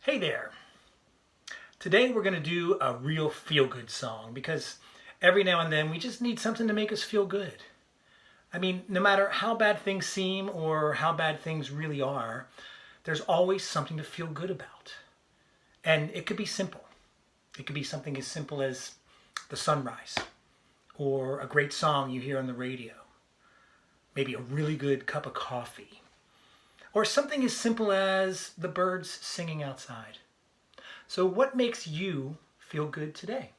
Hey there. Today we're going to do a real feel-good song because every now and then we just need something to make us feel good. I mean, no matter how bad things seem or how bad things really are, there's always something to feel good about. And it could be simple. It could be something as simple as the sunrise or a great song you hear on the radio. Maybe a really good cup of coffee. Or something as simple as the birds singing outside. So what makes you feel good today?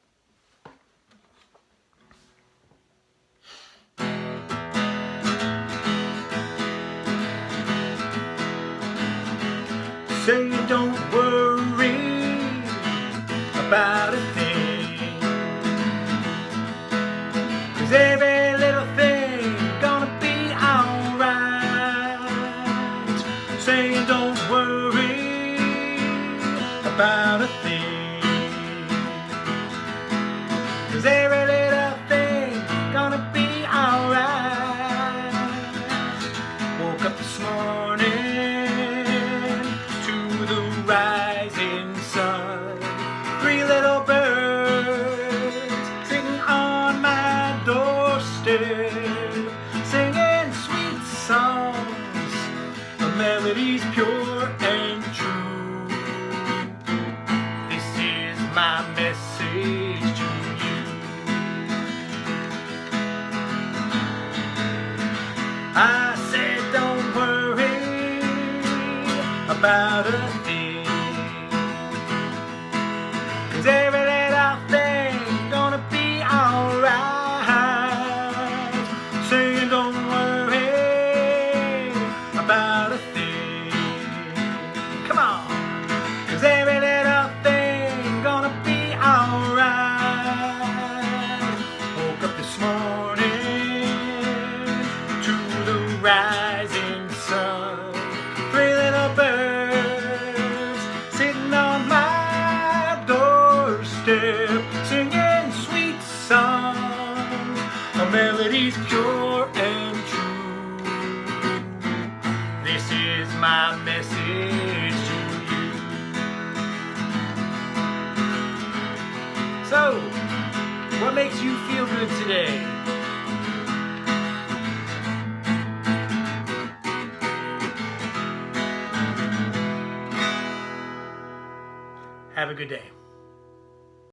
Say you don't worry about a thing, 'cause every little thing gonna be alright. Say you don't worry about a thing, 'cause every little thing gonna be alright. Woke up this morning to the rising sun. 3 little birds sitting on my doorstep, singing sweet songs, the melodies pure and true. This is my message to you. I said don't worry about a thing, 'cause every little thing gonna be alright. Saying don't worry about a thing. Come on! 'Cause every little thing gonna be alright. Woke up this morning to the rising sun. 3 little birds sitting on my doorstep, singing sweet songs, a melodies pure and true. This is my message to you. So, what makes you feel good today? Have a good day.